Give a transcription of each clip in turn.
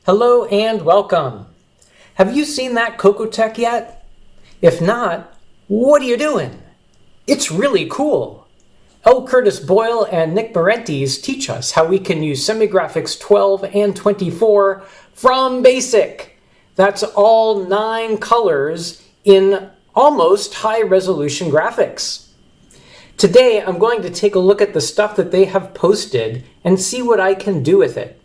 Hello and welcome. Have you seen that CoCoTech yet? If not, what are you doing? It's really cool. L. Curtis Boyle and Nick Marentes teach us how we can use Semigraphics 12 and 24 from BASIC. That's all 9 colors in almost high-resolution graphics. Today, I'm going to take a look at the stuff that they have posted and see what I can do with it.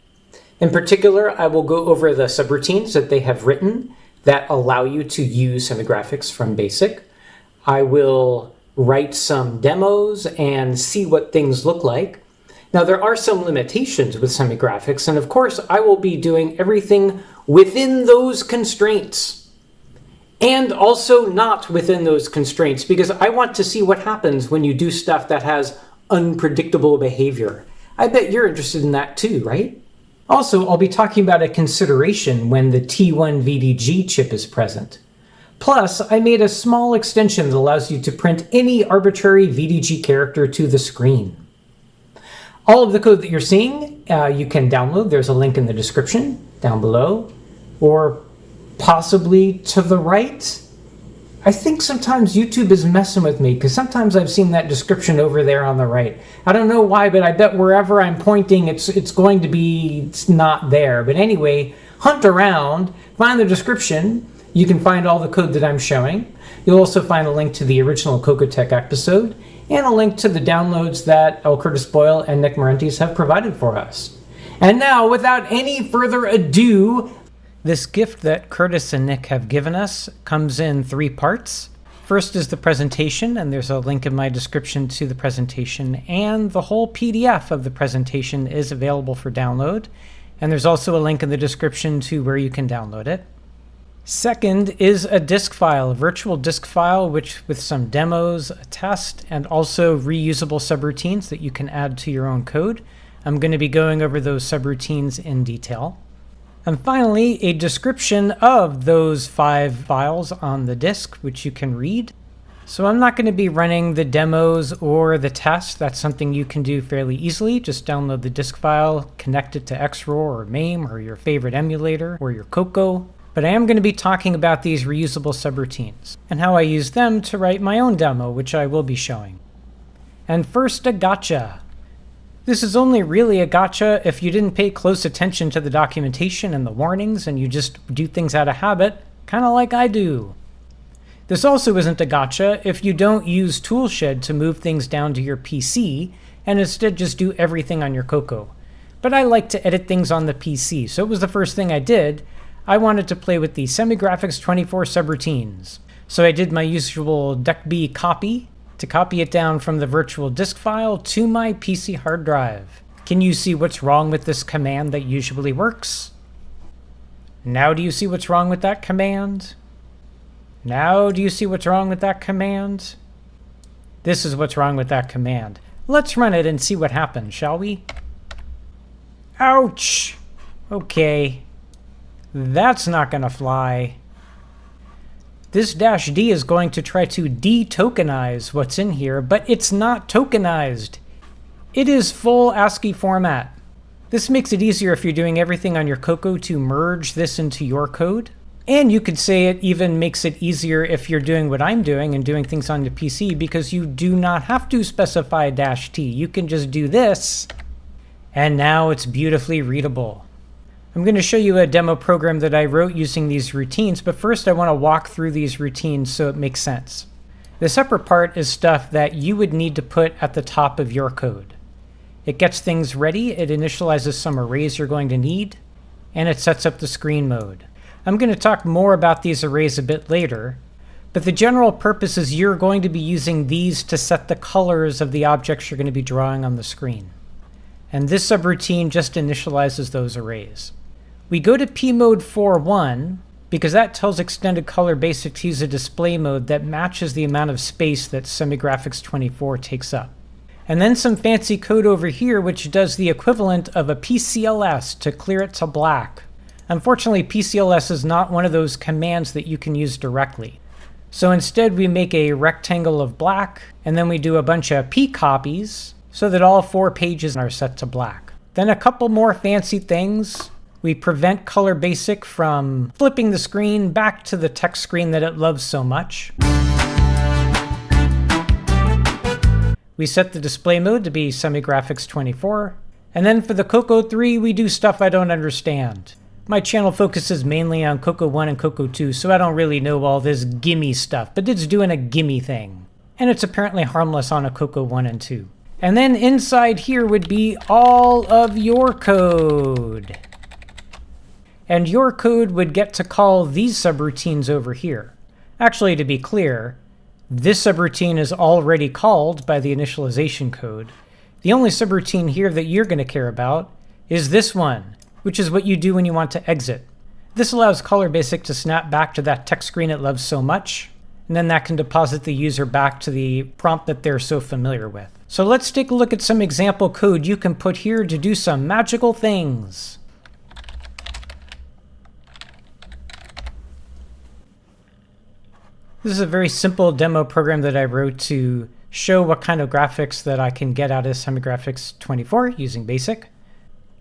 In particular, I will go over the subroutines that they have written that allow you to use Semigraphics from BASIC. I will write some demos and see what things look like. Now, there are some limitations with Semigraphics, and of course, I will be doing everything within those constraints. And also not within those constraints, because I want to see what happens when you do stuff that has unpredictable behavior. I bet you're interested in that too, right? Also, I'll be talking about a consideration when the T1 VDG chip is present. Plus, I made a small extension that allows you to print any arbitrary VDG character to the screen. All of the code that you're seeing, you can download. There's a link in the description down below, or possibly to the right. I think sometimes YouTube is messing with me because sometimes I've seen that description over there on the right. I don't know why, but I bet wherever I'm pointing, it's going to be it's not there. But anyway, hunt around, find the description. You can find all the code that I'm showing. You'll also find a link to the original CoCoTech episode and a link to the downloads that L. Curtis Boyle and Nick Marentes have provided for us. And now, without any further ado, this gift that Curtis and Nick have given us comes in 3 parts. First is the presentation, and there's a link in my description to the presentation, and the whole PDF of the presentation is available for download. And there's also a link in the description to where you can download it. Second is a disk file, a virtual disk file, which with some demos, a test, and also reusable subroutines that you can add to your own code. I'm going to be going over those subroutines in detail. And finally, a description of those 5 files on the disk, which you can read. So I'm not going to be running the demos or the test. That's something you can do fairly easily. Just download the disk file, connect it to XROAR or MAME or your favorite emulator or your Coco. But I am going to be talking about these reusable subroutines and how I use them to write my own demo, which I will be showing. And first, a gotcha. This is only really a gotcha if you didn't pay close attention to the documentation and the warnings and you just do things out of habit, kind of like I do. This also isn't a gotcha if you don't use Toolshed to move things down to your PC and instead just do everything on your Coco. But I like to edit things on the PC, so it was the first thing I did. I wanted to play with the Semigraphics 24 subroutines. So I did my usual decb copy to copy it down from the virtual disk file to my PC hard drive. Can you see what's wrong with this command that usually works? Now do you see what's wrong with that command? Now do you see what's wrong with that command? This is what's wrong with that command. Let's run it and see what happens, shall we? Ouch! Okay. That's not gonna fly. This -D is going to try to de-tokenize what's in here, but it's not tokenized. It is full ASCII format. This makes it easier if you're doing everything on your Coco to merge this into your code. And you could say it even makes it easier if you're doing what I'm doing and doing things on the PC because you do not have to specify -T. You can just do this, and now it's beautifully readable. I'm going to show you a demo program that I wrote using these routines, but first I want to walk through these routines so it makes sense. This upper part is stuff that you would need to put at the top of your code. It gets things ready, it initializes some arrays you're going to need, and it sets up the screen mode. I'm going to talk more about these arrays a bit later, but the general purpose is you're going to be using these to set the colors of the objects you're going to be drawing on the screen. And this subroutine just initializes those arrays. We go to pmode 4.1 because that tells Extended Color Basic to use a display mode that matches the amount of space that Semigraphics 24 takes up. And then some fancy code over here which does the equivalent of a PCLS to clear it to black. Unfortunately, PCLS is not one of those commands that you can use directly. So instead we make a rectangle of black, and then we do a bunch of P copies so that all 4 pages are set to black. Then a couple more fancy things. We prevent color basic from flipping the screen back to the text screen that it loves so much. We set the display mode to be Semigraphics 24. And then for the Coco 3, we do stuff I don't understand. My channel focuses mainly on Coco 1 and Coco 2, so I don't really know all this gimme stuff, but it's doing a gimme thing. And it's apparently harmless on a Coco 1 and 2. And then inside here would be all of your code. And your code would get to call these subroutines over here. Actually, to be clear, this subroutine is already called by the initialization code. The only subroutine here that you're going to care about is this one, which is what you do when you want to exit. This allows color basic to snap back to that text screen it loves so much, and then that can deposit the user back to the prompt that they're so familiar with. So let's take a look at some example code you can put here to do some magical things. This is a very simple demo program that I wrote to show what kind of graphics that I can get out of Semigraphics 24 using BASIC.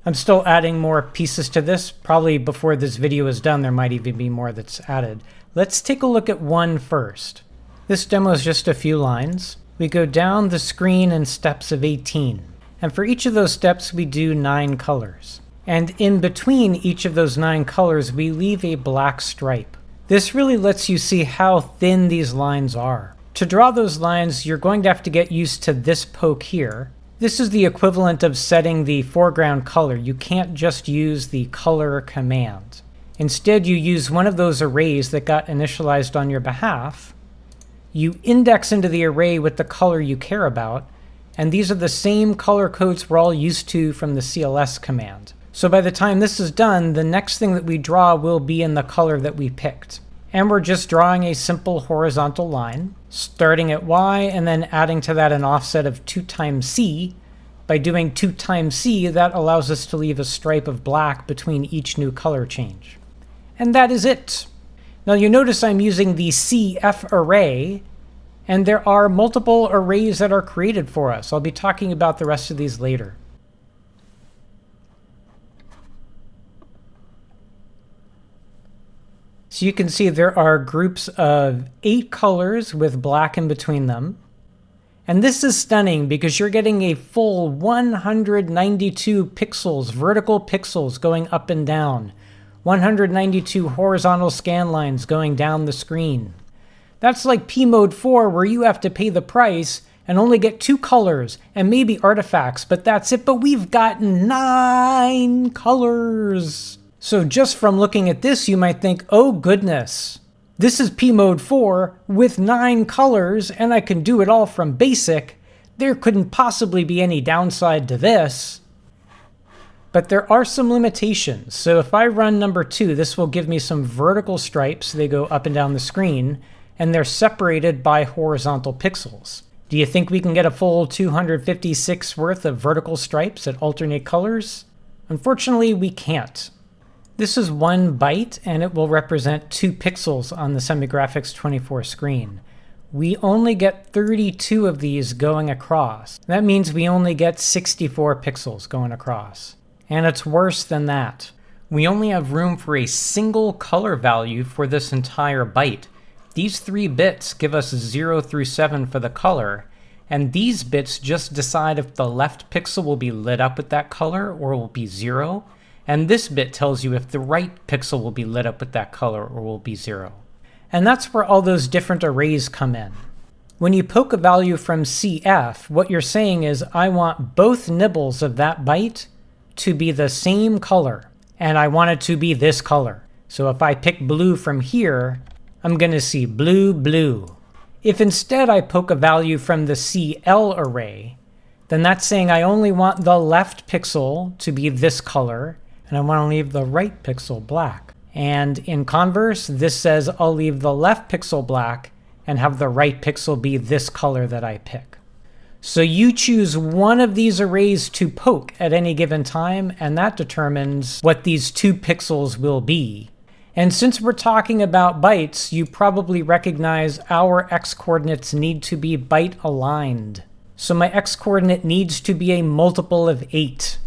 I'm still adding more pieces to this. Probably before this video is done, there might even be more that's added. Let's take a look at one first. This demo is just a few lines. We go down the screen in steps of 18. And for each of those steps, we do 9 colors. And in between each of those 9 colors, we leave a black stripe. This really lets you see how thin these lines are. To draw those lines, you're going to have to get used to this poke here. This is the equivalent of setting the foreground color. You can't just use the color command. Instead, you use one of those arrays that got initialized on your behalf. You index into the array with the color you care about, and these are the same color codes we're all used to from the CLS command. So by the time this is done, the next thing that we draw will be in the color that we picked. And we're just drawing a simple horizontal line, starting at Y and then adding to that an offset of 2 times C. By doing 2 times C, that allows us to leave a stripe of black between each new color change. And that is it. Now you notice I'm using the CF array, and there are multiple arrays that are created for us. I'll be talking about the rest of these later. So you can see there are groups of 8 colors with black in between them. And this is stunning because you're getting a full 192 pixels, vertical pixels going up and down. 192 horizontal scan lines going down the screen. That's like P mode 4 where you have to pay the price and only get 2 colors and maybe artifacts, but that's it. But we've got 9 colors. So just from looking at this, you might think, oh goodness, this is P mode 4 with 9 colors and I can do it all from BASIC. There couldn't possibly be any downside to this. But there are some limitations. So if I run number 2, this will give me some vertical stripes. They go up and down the screen and they're separated by horizontal pixels. Do you think we can get a full 256 worth of vertical stripes that alternate colors? Unfortunately, we can't. This is 1 byte, and it will represent 2 pixels on the Semigraphics 24 screen. We only get 32 of these going across. That means we only get 64 pixels going across. And it's worse than that. We only have room for a single color value for this entire byte. These 3 bits give us 0 through 7 for the color, and these bits just decide if the left pixel will be lit up with that color or will be 0. And this bit tells you if the right pixel will be lit up with that color or will be 0. And that's where all those different arrays come in. When you poke a value from CF, what you're saying is I want both nibbles of that byte to be the same color, and I want it to be this color. So if I pick blue from here, I'm going to see blue, blue. If instead I poke a value from the CL array, then that's saying I only want the left pixel to be this color, and I want to leave the right pixel black. And in converse, this says I'll leave the left pixel black and have the right pixel be this color that I pick. So you choose one of these arrays to poke at any given time, and that determines what these 2 pixels will be. And since we're talking about bytes, you probably recognize our x-coordinates need to be byte aligned. So my x-coordinate needs to be a multiple of 8.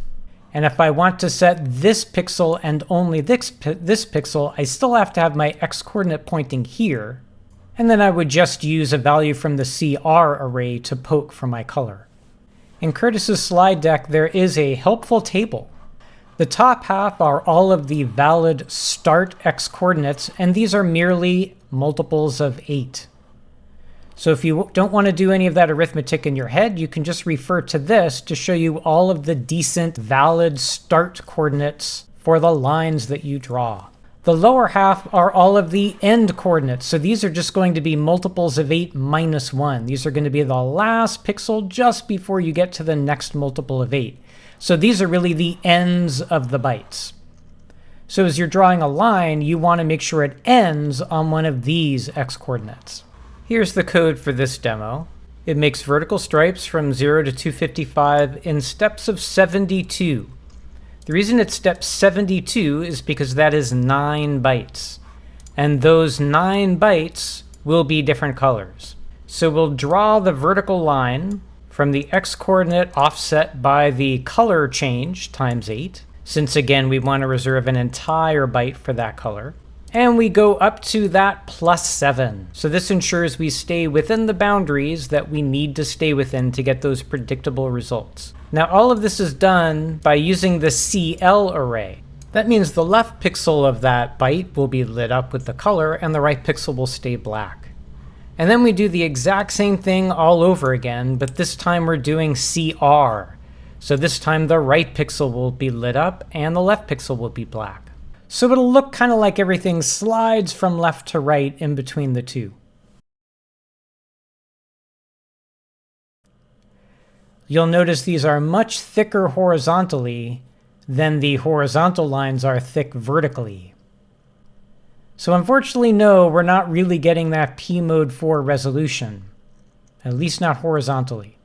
And if I want to set this pixel and only this pixel, I still have to have my x-coordinate pointing here. And then I would just use a value from the CR array to poke for my color. In Curtis's slide deck, there is a helpful table. The top half are all of the valid start x-coordinates, and these are merely multiples of 8. So if you don't want to do any of that arithmetic in your head, you can just refer to this to show you all of the decent valid start coordinates for the lines that you draw. The lower half are all of the end coordinates. So these are just going to be multiples of 8 minus 1. These are going to be the last pixel just before you get to the next multiple of 8. So these are really the ends of the bytes. So as you're drawing a line, you want to make sure it ends on one of these x-coordinates. Here's the code for this demo. It makes vertical stripes from 0 to 255 in steps of 72. The reason it's step 72 is because that is 9 bytes. And those 9 bytes will be different colors. So we'll draw the vertical line from the x-coordinate offset by the color change times 8, since again we want to reserve an entire byte for that color. And we go up to that plus 7. So this ensures we stay within the boundaries that we need to stay within to get those predictable results. Now all of this is done by using the CL array. That means the left pixel of that byte will be lit up with the color and the right pixel will stay black. And then we do the exact same thing all over again, but this time we're doing CR. So this time the right pixel will be lit up and the left pixel will be black. So it'll look kind of like everything slides from left to right in between the two. You'll notice these are much thicker horizontally than the horizontal lines are thick vertically. So unfortunately, no, we're not really getting that P mode 4 resolution, at least not horizontally.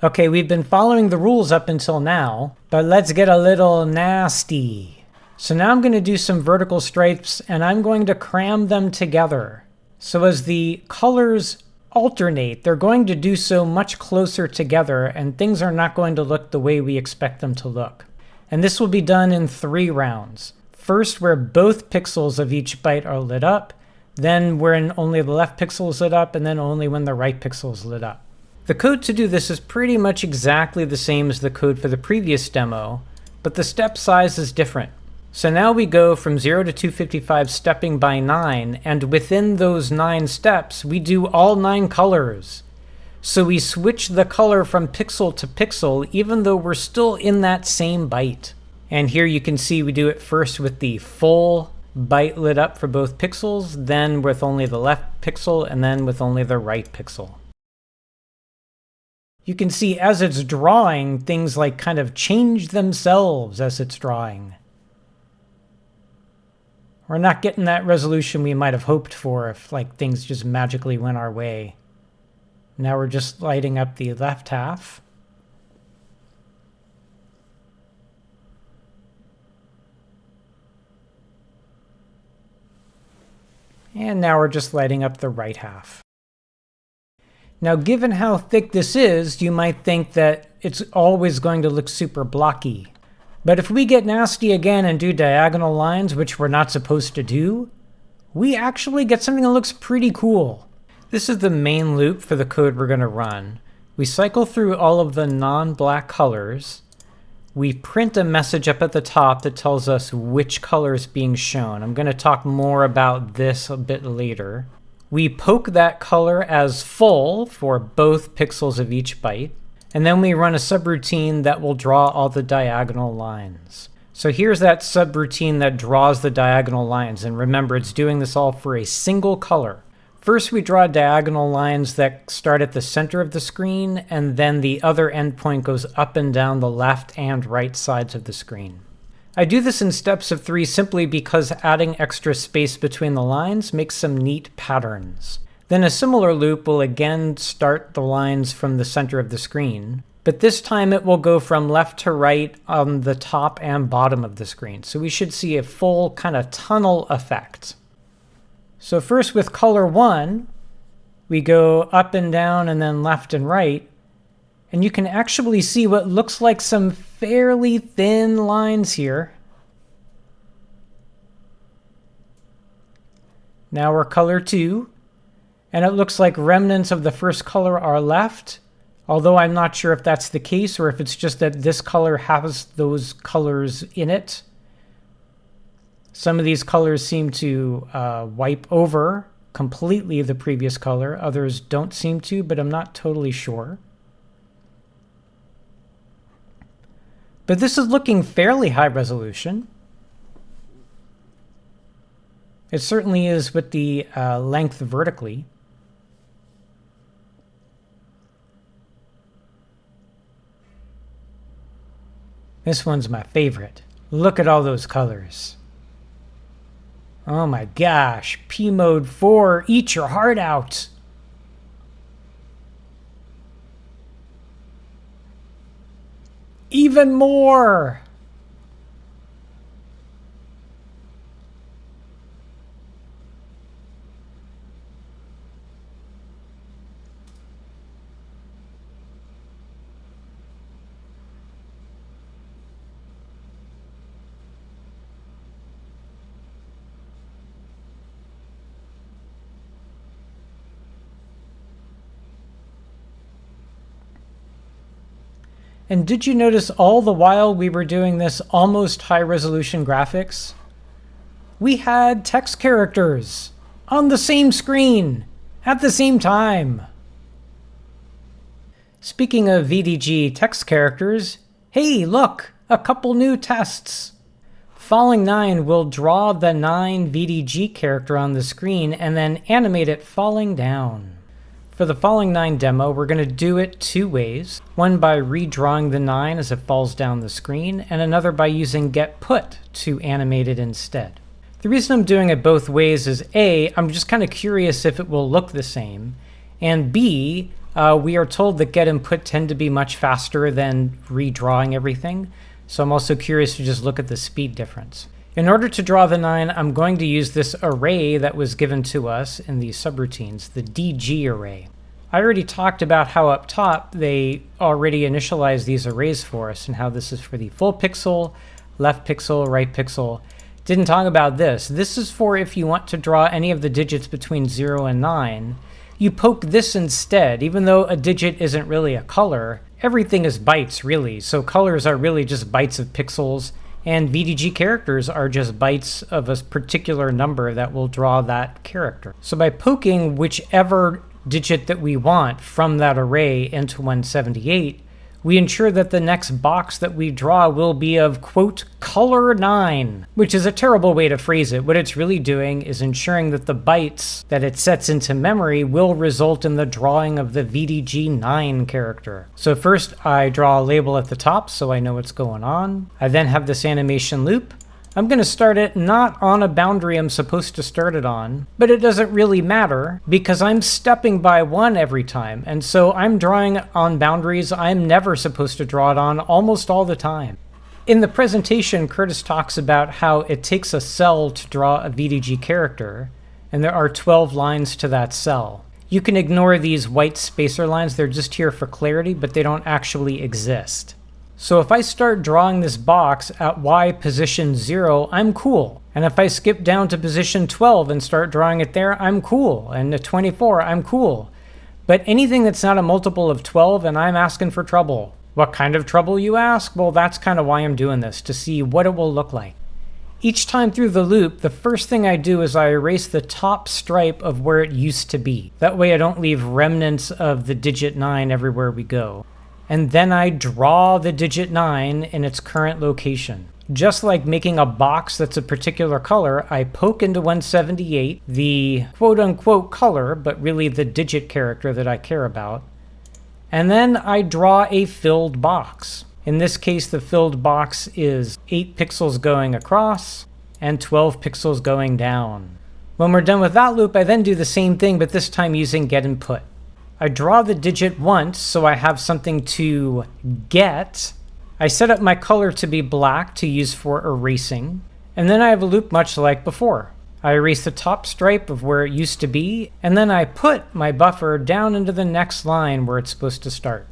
Okay, we've been following the rules up until now, but let's get a little nasty. So now I'm going to do some vertical stripes and I'm going to cram them together. So as the colors alternate, they're going to do so much closer together and things are not going to look the way we expect them to look. And this will be done in 3 rounds. First, where both pixels of each byte are lit up, then when only the left pixel is lit up, and then only when the right pixel is lit up. The code to do this is pretty much exactly the same as the code for the previous demo, but the step size is different. So now we go from 0 to 255 stepping by 9, and within those 9 steps, we do all 9 colors. So we switch the color from pixel to pixel, even though we're still in that same byte. And here you can see we do it first with the full byte lit up for both pixels, then with only the left pixel, and then with only the right pixel. You can see as it's drawing, things like kind of change themselves as it's drawing. We're not getting that resolution we might have hoped for if like things just magically went our way. Now we're just lighting up the left half. And now we're just lighting up the right half. Now, given how thick this is, you might think that it's always going to look super blocky. But if we get nasty again and do diagonal lines, which we're not supposed to do, we actually get something that looks pretty cool. This is the main loop for the code we're going to run. We cycle through all of the non-black colors. We print a message up at the top that tells us which color is being shown. I'm going to talk more about this a bit later. We poke that color as full for both pixels of each byte, and then we run a subroutine that will draw all the diagonal lines. So here's that subroutine that draws the diagonal lines, and remember it's doing this all for a single color. First we draw diagonal lines that start at the center of the screen, and then the other endpoint goes up and down the left and right sides of the screen. I do this in steps of 3 simply because adding extra space between the lines makes some neat patterns. Then a similar loop will again start the lines from the center of the screen, but this time it will go from left to right on the top and bottom of the screen. So we should see a full kind of tunnel effect. So first with color 1, we go up and down and then left and right, And you can actually see what looks like some fairly thin lines here. Now we're color 2, and it looks like remnants of the first color are left, although I'm not sure if that's the case or if it's just that this color has those colors in it. Some of these colors seem to wipe over completely the previous color. Others don't seem to, but I'm not totally sure. But this is looking fairly high resolution. It certainly is with the length vertically. This one's my favorite. Look at all those colors. Oh my gosh, P mode 4, eat your heart out. Even more. And did you notice all the while we were doing this almost high-resolution graphics, we had text characters on the same screen at the same time? Speaking of VDG text characters, hey, look, a couple new tests. Falling 9 will draw the 9 VDG character on the screen and then animate it falling down. For the Falling 9 demo, we're going to do it two ways. One by redrawing the 9 as it falls down the screen, and another by using getPut to animate it instead. The reason I'm doing it both ways is A, I'm just kind of curious if it will look the same, and B, we are told that get and put tend to be much faster than redrawing everything, so I'm also curious to just look at the speed difference. In order to draw the 9, I'm going to use this array that was given to us in the subroutines, the DG array. I already talked about how up top they already initialized these arrays for us and how this is for the full pixel, left pixel, right pixel. Didn't talk about this. This is for if you want to draw any of the digits between 0 and 9. You poke this instead. Even though a digit isn't really a color, everything is bytes really. So colors are really just bytes of pixels, and VDG characters are just bytes of a particular number that will draw that character. So by poking whichever digit that we want from that array into 178, we ensure that the next box that we draw will be of, quote, color 9, which is a terrible way to phrase it. What it's really doing is ensuring that the bytes that it sets into memory will result in the drawing of the VDG 9 character. So first I draw a label at the top so I know what's going on. I then have this animation loop. I'm going to start it not on a boundary I'm supposed to start it on, but it doesn't really matter because I'm stepping by 1 every time, and so I'm drawing on boundaries I'm never supposed to draw it on almost all the time. In the presentation, Curtis talks about how it takes a cell to draw a VDG character, and there are 12 lines to that cell. You can ignore these white spacer lines, they're just here for clarity, but they don't actually exist. So if I start drawing this box at Y position 0, I'm cool. And if I skip down to position 12 and start drawing it there, I'm cool. And at 24, I'm cool. But anything that's not a multiple of 12, and I'm asking for trouble. What kind of trouble, you ask? Well, that's kind of why I'm doing this, to see what it will look like. Each time through the loop, the first thing I do is I erase the top stripe of where it used to be. That way I don't leave remnants of the digit 9 everywhere we go. And then I draw the digit 9 in its current location. Just like making a box that's a particular color, I poke into 178, the quote-unquote color, but really the digit character that I care about, and then I draw a filled box. In this case, the filled box is 8 pixels going across and 12 pixels going down. When we're done with that loop, I then do the same thing, but this time using get and put. I draw the digit once, so I have something to get. I set up my color to be black to use for erasing, and then I have a loop much like before. I erase the top stripe of where it used to be, and then I put my buffer down into the next line where it's supposed to start.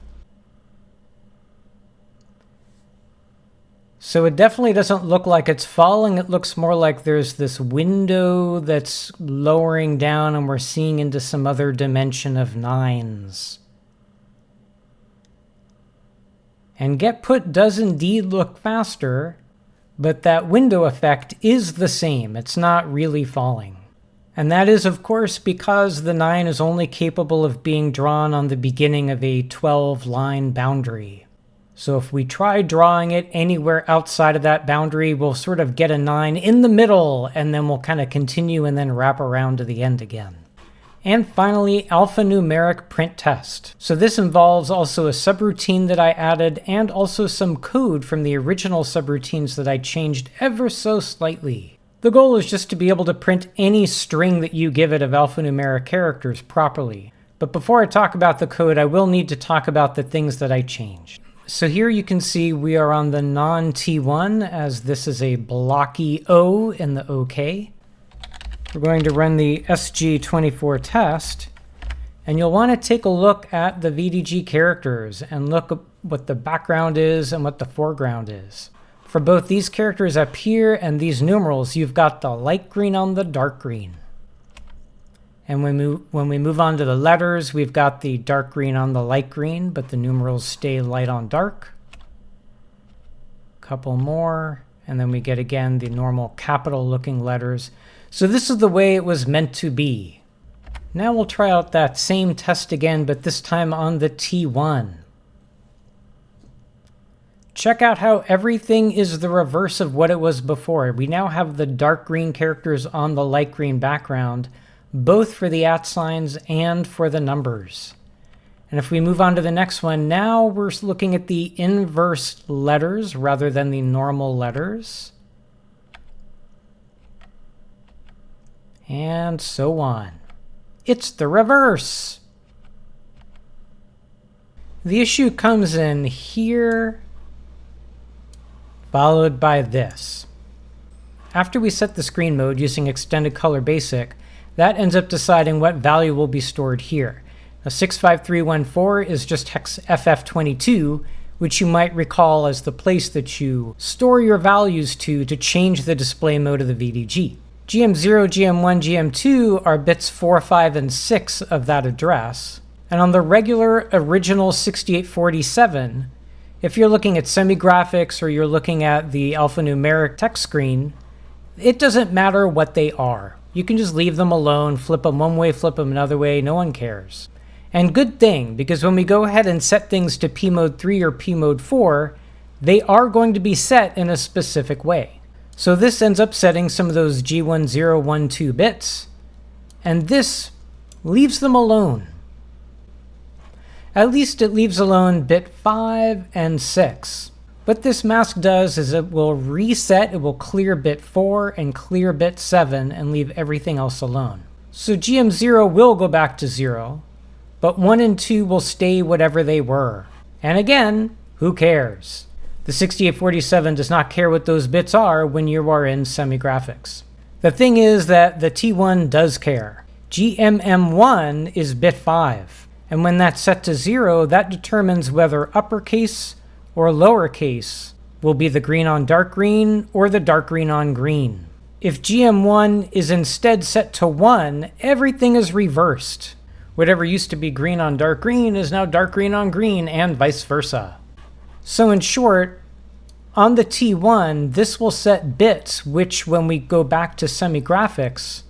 So it definitely doesn't look like it's falling. It looks more like there's this window that's lowering down and we're seeing into some other dimension of 9s. And get put does indeed look faster, but that window effect is the same. It's not really falling. And that is, of course, because the 9 is only capable of being drawn on the beginning of a 12-line boundary. So if we try drawing it anywhere outside of that boundary, we'll sort of get a 9 in the middle, and then we'll kind of continue and then wrap around to the end again. And finally, alphanumeric print test. So this involves also a subroutine that I added and also some code from the original subroutines that I changed ever so slightly. The goal is just to be able to print any string that you give it of alphanumeric characters properly. But before I talk about the code, I will need to talk about the things that I changed. So here you can see we are on the non-T1, as this is a blocky O in the OK. We're going to run the SG24 test, and you'll want to take a look at the VDG characters and look at what the background is and what the foreground is. For both these characters up here and these numerals, you've got the light green on the dark green. And when we move on to the letters, we've got the dark green on the light green, but the numerals stay light on dark. Couple more, and then we get again the normal capital looking letters. So this is the way it was meant to be. Now we'll try out that same test again, but this time on the T1. Check out how everything is the reverse of what it was before. We now have the dark green characters on the light green background, both for the @ and for the numbers. And if we move on to the next one, now we're looking at the inverse letters rather than the normal letters. And so on. It's the reverse. The issue comes in here, followed by this. After we set the screen mode using Extended Color Basic, that ends up deciding what value will be stored here. Now 65314 is just hex FF22, which you might recall as the place that you store your values to change the display mode of the VDG. GM0, GM1, GM2 are bits 4, 5, and 6 of that address. And on the regular original 6847, if you're looking at Semigraphics or you're looking at the alphanumeric text screen, it doesn't matter what they are. You can just leave them alone, flip them one way, flip them another way, no one cares. And good thing, because when we go ahead and set things to P mode 3 or P mode 4, they are going to be set in a specific way. So this ends up setting some of those G1012 bits, and this leaves them alone. At least it leaves alone bit 5 and 6. What this mask does is it will reset, it will clear bit 4 and clear bit 7 and leave everything else alone. So GM0 will go back to 0, but 1 and 2 will stay whatever they were. And again, who cares? The 6847 does not care what those bits are when you are in Semigraphics. The thing is that the T1 does care. GMM1 is bit 5, and when that's set to 0, that determines whether uppercase or lowercase will be the green on dark green or the dark green on green. If GM1 is instead set to 1, everything is reversed. Whatever used to be green on dark green is now dark green on green, and vice versa. So in short, on the T1, this will set bits which, when we go back to Semigraphics,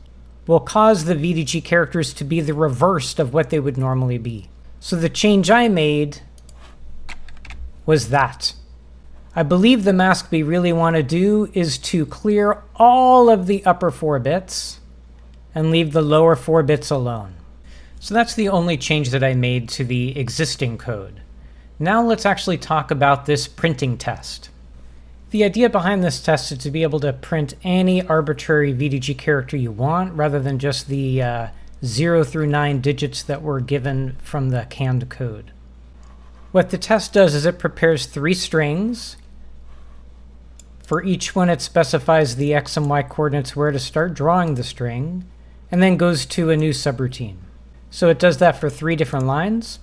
will cause the VDG characters to be the reverse of what they would normally be. So the change I made was that. I believe the mask we really want to do is to clear all of the upper 4 bits and leave the lower 4 bits alone. So that's the only change that I made to the existing code. Now let's actually talk about this printing test. The idea behind this test is to be able to print any arbitrary VDG character you want, rather than just the 0 through 9 digits that were given from the canned code. What the test does is it prepares 3 strings. For each one, it specifies the X and Y coordinates where to start drawing the string, and then goes to a new subroutine. So it does that for 3 different lines.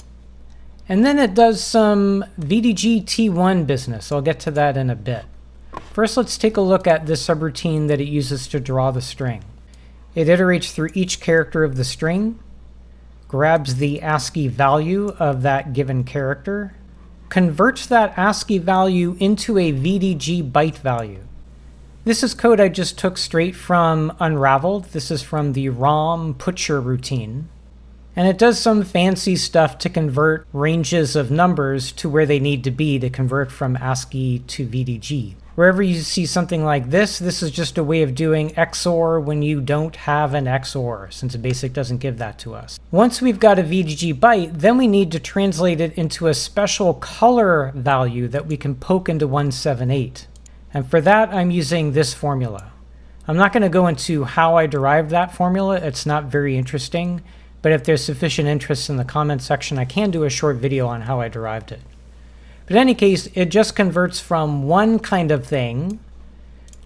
And then it does some VDG T1 business. I'll get to that in a bit. First, let's take a look at this subroutine that it uses to draw the string. It iterates through each character of the string, grabs the ASCII value of that given character, converts that ASCII value into a VDG byte value. This is code I just took straight from Unraveled. This is from the ROM putcher routine. And it does some fancy stuff to convert ranges of numbers to where they need to be to convert from ASCII to VDG. Wherever you see something like this is just a way of doing XOR when you don't have an XOR, since BASIC doesn't give that to us. Once we've got a VDG byte, then we need to translate it into a special color value that we can poke into 178. And for that, I'm using this formula. I'm not going to go into how I derived that formula. It's not very interesting, but if there's sufficient interest in the comment section, I can do a short video on how I derived it. But in any case, it just converts from one kind of thing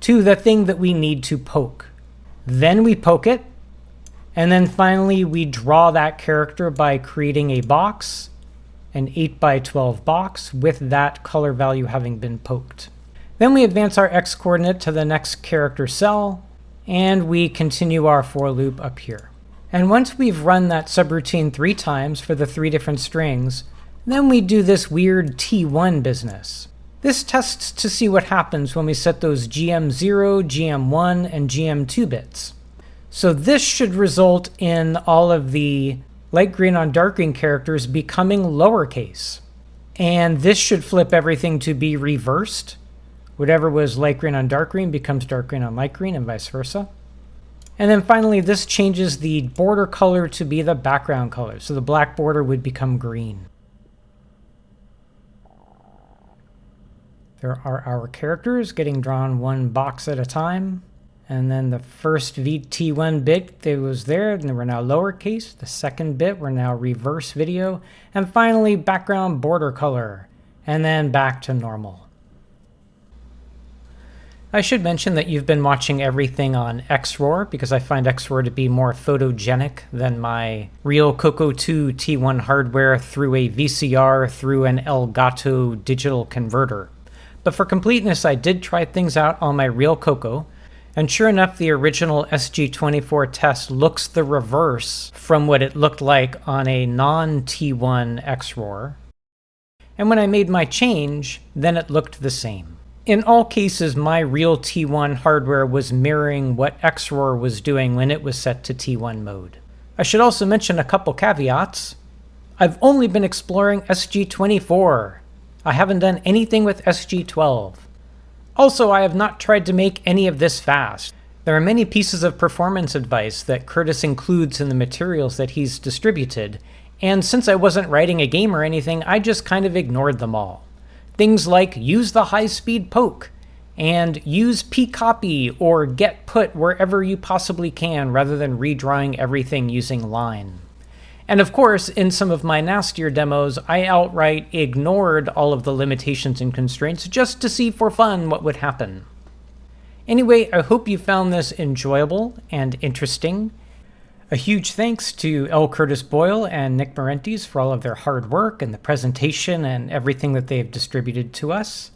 to the thing that we need to poke. Then we poke it, and then finally we draw that character by creating a box, an 8x12 box, with that color value having been poked. Then we advance our x-coordinate to the next character cell, and we continue our for loop up here. And once we've run that subroutine 3 times for the 3 different strings, then we do this weird T1 business. This tests to see what happens when we set those GM0, GM1, and GM2 bits. So this should result in all of the light green on dark green characters becoming lowercase. And this should flip everything to be reversed. Whatever was light green on dark green becomes dark green on light green, and vice versa. And then finally, this changes the border color to be the background color. So the black border would become green. There are our characters getting drawn one box at a time. And then the first T1 bit that was there, and we're now lowercase. The second bit, we're now reverse video. And finally, background border color. And then back to normal. I should mention that you've been watching everything on XROAR because I find XROAR to be more photogenic than my real Coco 2 T1 hardware through a VCR through an Elgato digital converter. But for completeness, I did try things out on my real Coco, and sure enough, the original SG24 test looks the reverse from what it looked like on a non-T1 XROAR. And when I made my change, then it looked the same. In all cases, my real T1 hardware was mirroring what XROAR was doing when it was set to T1 mode. I should also mention a couple caveats. I've only been exploring SG24. I haven't done anything with SG12. Also, I have not tried to make any of this fast. There are many pieces of performance advice that Curtis includes in the materials that he's distributed, and since I wasn't writing a game or anything, I just kind of ignored them all. Things like use the high-speed poke, and use pcopy or get put wherever you possibly can rather than redrawing everything using line. And of course, in some of my nastier demos, I outright ignored all of the limitations and constraints just to see for fun what would happen. Anyway, I hope you found this enjoyable and interesting. A huge thanks to L. Curtis Boyle and Nick Marentes for all of their hard work and the presentation and everything that they've distributed to us.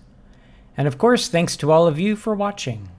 And of course, thanks to all of you for watching.